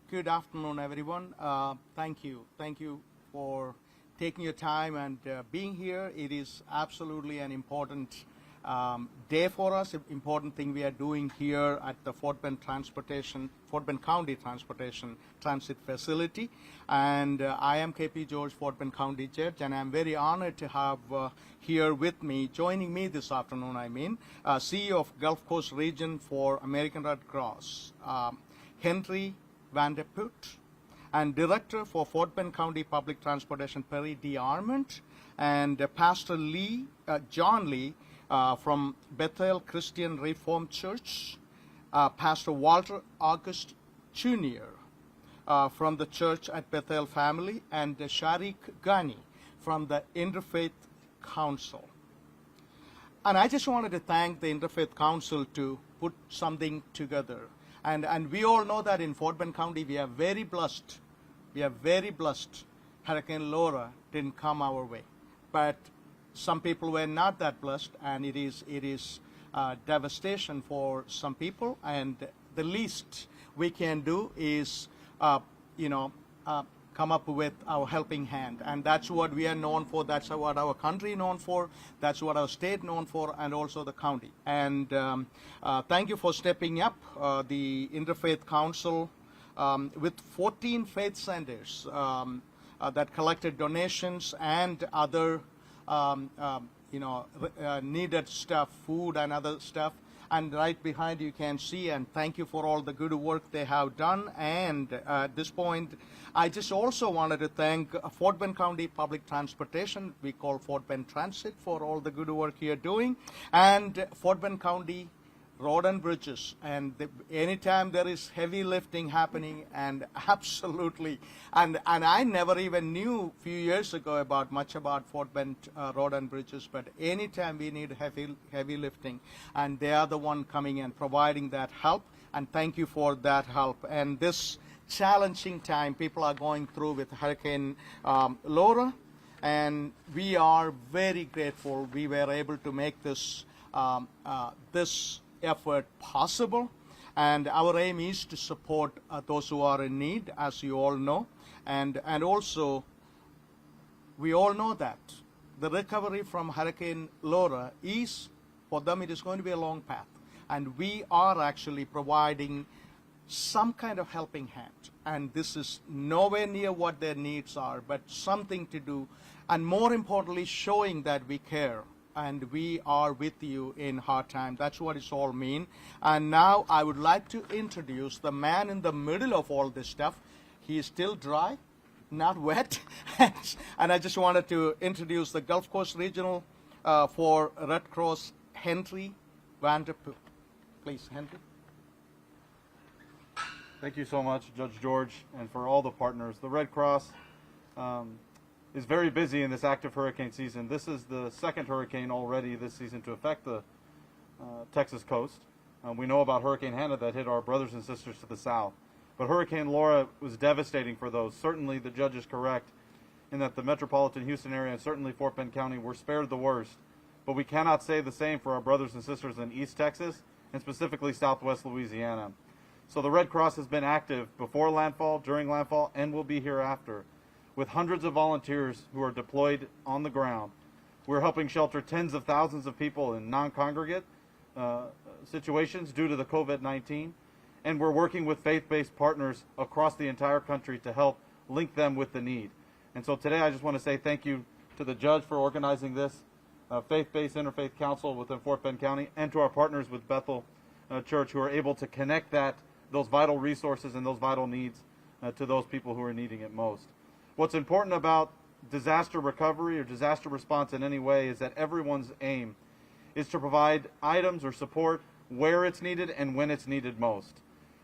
Good afternoon, everyone. Thank you. Thank you for taking your time and being here. It is absolutely an important day for us, an important thing we are doing here at the Fort Bend County Transportation Transit Facility. And I am KP George, Fort Bend County Judge, and I'm very honored to have here with me, joining me this afternoon, CEO of Gulf Coast Region for American Red Cross, Henry Vanderput, and Director for Fort Bend County Public Transportation, Perry D. Arment, and Pastor John Lee from Bethel Christian Reformed Church, Pastor Walter August Jr. From the church at Bethel Family, and Sharik Ghani from the Interfaith Council. And I just wanted to thank the Interfaith Council to put something together. And we all know that in Fort Bend County, we are very blessed. We are very blessed. Hurricane Laura didn't come our way. But some people were not that blessed, and it is devastation for some people. And the least we can do is, come up with our helping hand. And that's what we are known for. That's what our country is known for. That's what our state is known for, and also the county. And thank you for stepping up. The Interfaith Council, with 14 faith centers that collected donations and other needed stuff, food and other stuff. And right behind you can see, and thank you for all the good work they have done. And at this point, I just also wanted to thank Fort Bend County Public Transportation, we call Fort Bend Transit, for all the good work you're doing, and Fort Bend County Road and Bridges. And anytime there is heavy lifting happening, and absolutely, and I never even knew a few years ago much about Fort Bend Road and Bridges, but anytime we need heavy lifting, and they are the one coming and providing that help, and thank you for that help. And this challenging time people are going through with Hurricane Laura, and we are very grateful we were able to make this effort possible. And our aim is to support those who are in need, as you all know. And also, we all know that the recovery from Hurricane Laura is, for them, it is going to be a long path. And we are actually providing some kind of helping hand. And this is nowhere near what their needs are, but something to do. And more importantly, showing that we care and we are with you in hard time. That's what it's all mean. And now I would like to introduce the man in the middle of all this stuff. He is still dry, not wet. And I just wanted to introduce the Gulf Coast Regional for Red Cross, Henry Vanderput. Please, Henry. Thank you so much, Judge George, and for all the partners. The Red Cross is very busy in this active hurricane season. This is the second hurricane already this season to affect the Texas coast. We know about Hurricane Hannah that hit our brothers and sisters to the south. But Hurricane Laura was devastating for those. Certainly the judge is correct in that the metropolitan Houston area and certainly Fort Bend County were spared the worst. But we cannot say the same for our brothers and sisters in East Texas and specifically Southwest Louisiana. So the Red Cross has been active before landfall, during landfall, and will be hereafter, with hundreds of volunteers who are deployed on the ground. We're helping shelter tens of thousands of people in non-congregate situations due to the COVID-19, and we're working with faith-based partners across the entire country to help link them with the need. And so today I just want to say thank you to the judge for organizing this faith-based interfaith council within Fort Bend County, and to our partners with Bethel Church who are able to connect those vital resources and those vital needs to those people who are needing it most. What's important about disaster recovery or disaster response in any way is that everyone's aim is to provide items or support where it's needed and when it's needed most.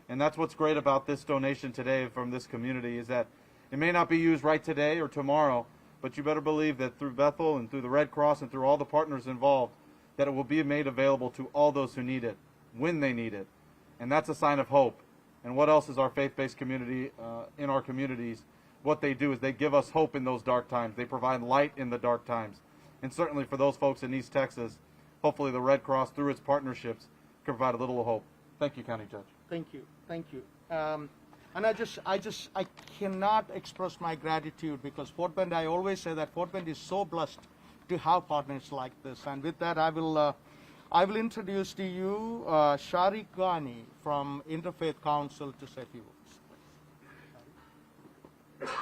And that's what's great about this donation today from this community, is that it may not be used right today or tomorrow, but you better believe that through Bethel and through the Red Cross and through all the partners involved, that it will be made available to all those who need it, when they need it. And that's a sign of hope. And what else is our faith-based community in our communities? What they do is they give us hope in those dark times. They provide light in the dark times. And certainly for those folks in East Texas, hopefully the Red Cross, through its partnerships, can provide a little hope. Thank you, County Judge. Thank you. Thank you. And I cannot express my gratitude because Fort Bend, I always say that Fort Bend is so blessed to have partners like this. And with that, I will introduce to you Sharik Ghani from Interfaith Council to say a few words.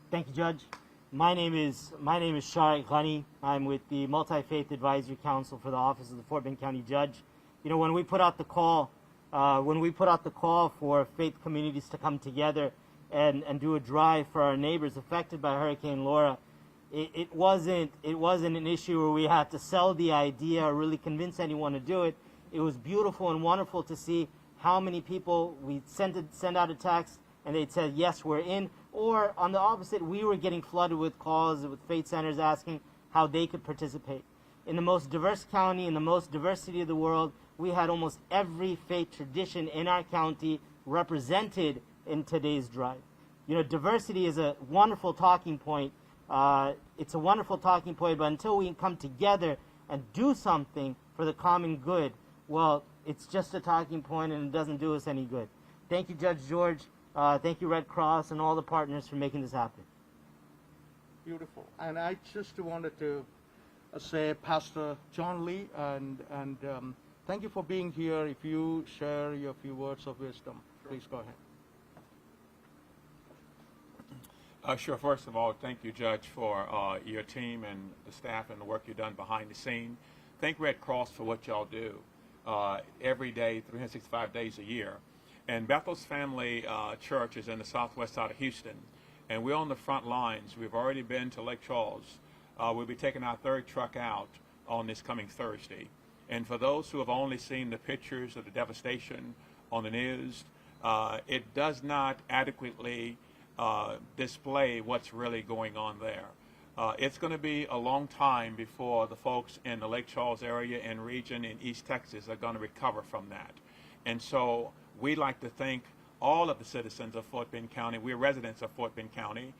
Thank you, Judge. My name is Sharik Ghani. I'm with the MultiFaith Advisory Council for the Office of the Fort Bend County Judge. You know, when we put out the call for faith communities to come together and do a drive for our neighbors affected by Hurricane Laura, it wasn't an issue where we had to sell the idea or really convince anyone to do it. It was beautiful and wonderful to see how many people we send out a text and they'd said, yes, we're in. Or on the opposite, we were getting flooded with calls with faith centers asking how they could participate. In the most diverse county, in the most diversity of the world, we had almost every faith tradition in our county represented in today's drive. You know, diversity is a wonderful talking point. It's a wonderful talking point, but until we come together and do something for the common good, well, it's just a talking point and it doesn't do us any good. Thank you, Judge George. Thank you, Red Cross, and all the partners for making this happen. Beautiful. And I just wanted to say, Pastor John Lee, and thank you for being here. If you share your few words of wisdom, please go ahead. Sure. First of all, thank you, Judge, for your team and the staff and the work you've done behind the scene. Thank Red Cross for what y'all do every day, 365 days a year. And Bethel's Family Church is in the southwest side of Houston, and we're on the front lines. We've already been to Lake Charles. We'll be taking our third truck out on this coming Thursday. And for those who have only seen the pictures of the devastation on the news, it does not adequately display what's really going on there. It's going to be a long time before the folks in the Lake Charles area and region in East Texas are going to recover from that. And so we'd like to thank all of the citizens of Fort Bend County. We're residents of Fort Bend County.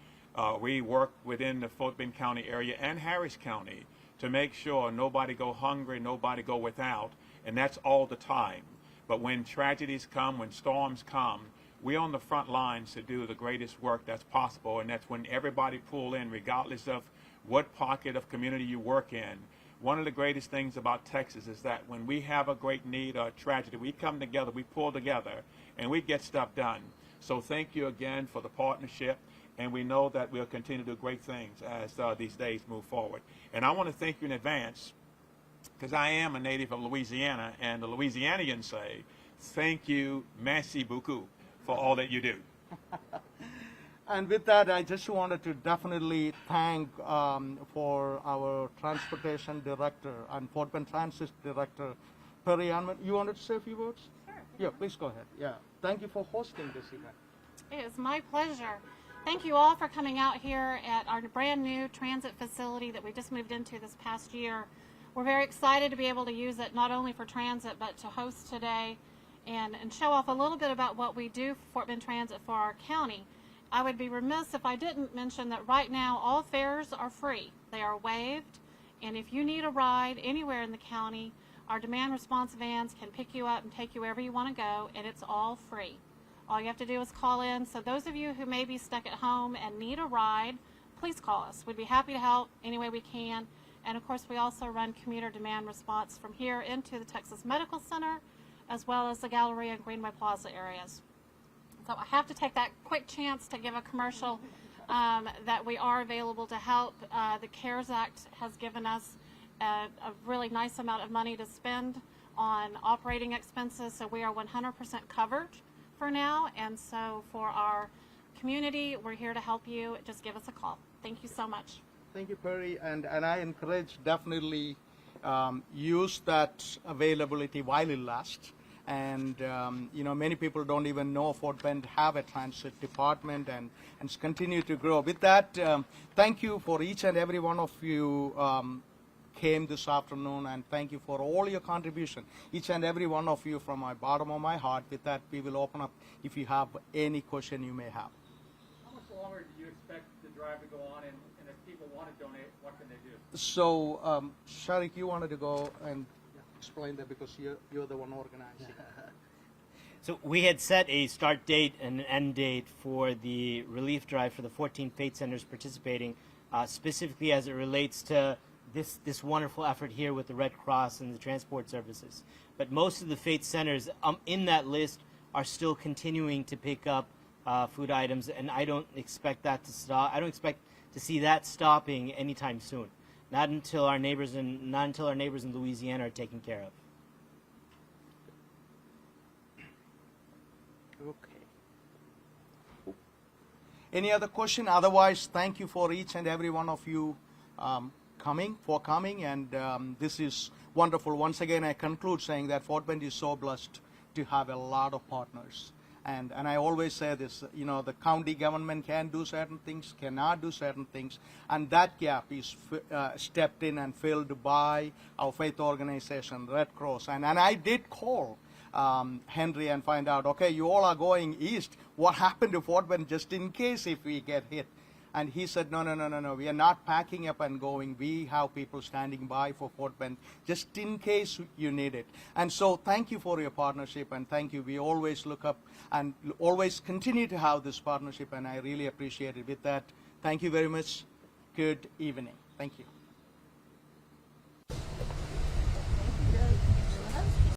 We work within the Fort Bend County area and Harris County to make sure nobody go hungry, nobody go without, and that's all the time. But when tragedies come, when storms come, we're on the front lines to do the greatest work that's possible, and that's when everybody pull in, regardless of what pocket of community you work in. One of the greatest things about Texas is that when we have a great need or a tragedy, we come together, we pull together, and we get stuff done. So thank you again for the partnership, and we know that we'll continue to do great things as these days move forward. And I want to thank you in advance, because I am a native of Louisiana, and the Louisianians say, thank you, merci beaucoup, for all that you do. And with that, I just wanted to definitely thank for our transportation director and Fort Bend Transit director, Perry Anman. You wanted to say a few words? Sure. Yeah, please go ahead. Yeah. Thank you for hosting this event. It is my pleasure. Thank you all for coming out here at our brand new transit facility that we just moved into this past year. We're very excited to be able to use it not only for transit but to host today and show off a little bit about what we do for Fort Bend Transit for our county. I would be remiss if I didn't mention that right now all fares are free. They are waived, and if you need a ride anywhere in the county, our demand response vans can pick you up and take you wherever you want to go, and it's all free. All you have to do is call in. So those of you who may be stuck at home and need a ride, please call us. We'd be happy to help any way we can. And of course, we also run commuter demand response from here into the Texas Medical Center, as well as the Galleria and Greenway Plaza areas. So I have to take that quick chance to give a commercial that we are available to help. The CARES Act has given us a really nice amount of money to spend on operating expenses, so we are 100% covered for now. And so for our community, we're here to help you. Just give us a call. Thank you so much. Thank you, Perry. And I encourage definitely use that availability while it lasts. And you know, many people don't even know Fort Bend have a transit department and continue to grow. With that, thank you for each and every one of you came this afternoon, and thank you for all your contribution, each and every one of you, from my bottom of my heart. With that, we will open up if you have any question you may have. How much longer do you expect the drive to go on, and if people want to donate, what can they do? So, Sharik, you wanted to go and explain that because you're the one organizing. So we had set a start date and an end date for the relief drive for the 14 faith centers participating, specifically as it relates to this wonderful effort here with the Red Cross and the transport services. But most of the faith centers in that list are still continuing to pick up food items, and I don't expect that to stop. I don't expect to see that stopping anytime soon. Not until our neighbors in Louisiana are taken care of. Okay. Any other question? Otherwise, thank you for each and every one of you coming, and this is wonderful. Once again, I conclude saying that Fort Bend is so blessed to have a lot of partners. And I always say this, the county government can do certain things, cannot do certain things, and that gap is stepped in and filled by our faith organization, Red Cross. And I did call Henry and find out, okay, you all are going east. What happened to Fort Bend just in case if we get hit? And he said, no, we are not packing up and going. We have people standing by for Fort Bend just in case you need it. And so thank you for your partnership, and thank you. We always look up and always continue to have this partnership, and I really appreciate it. With that, thank you very much. Good evening. Thank you.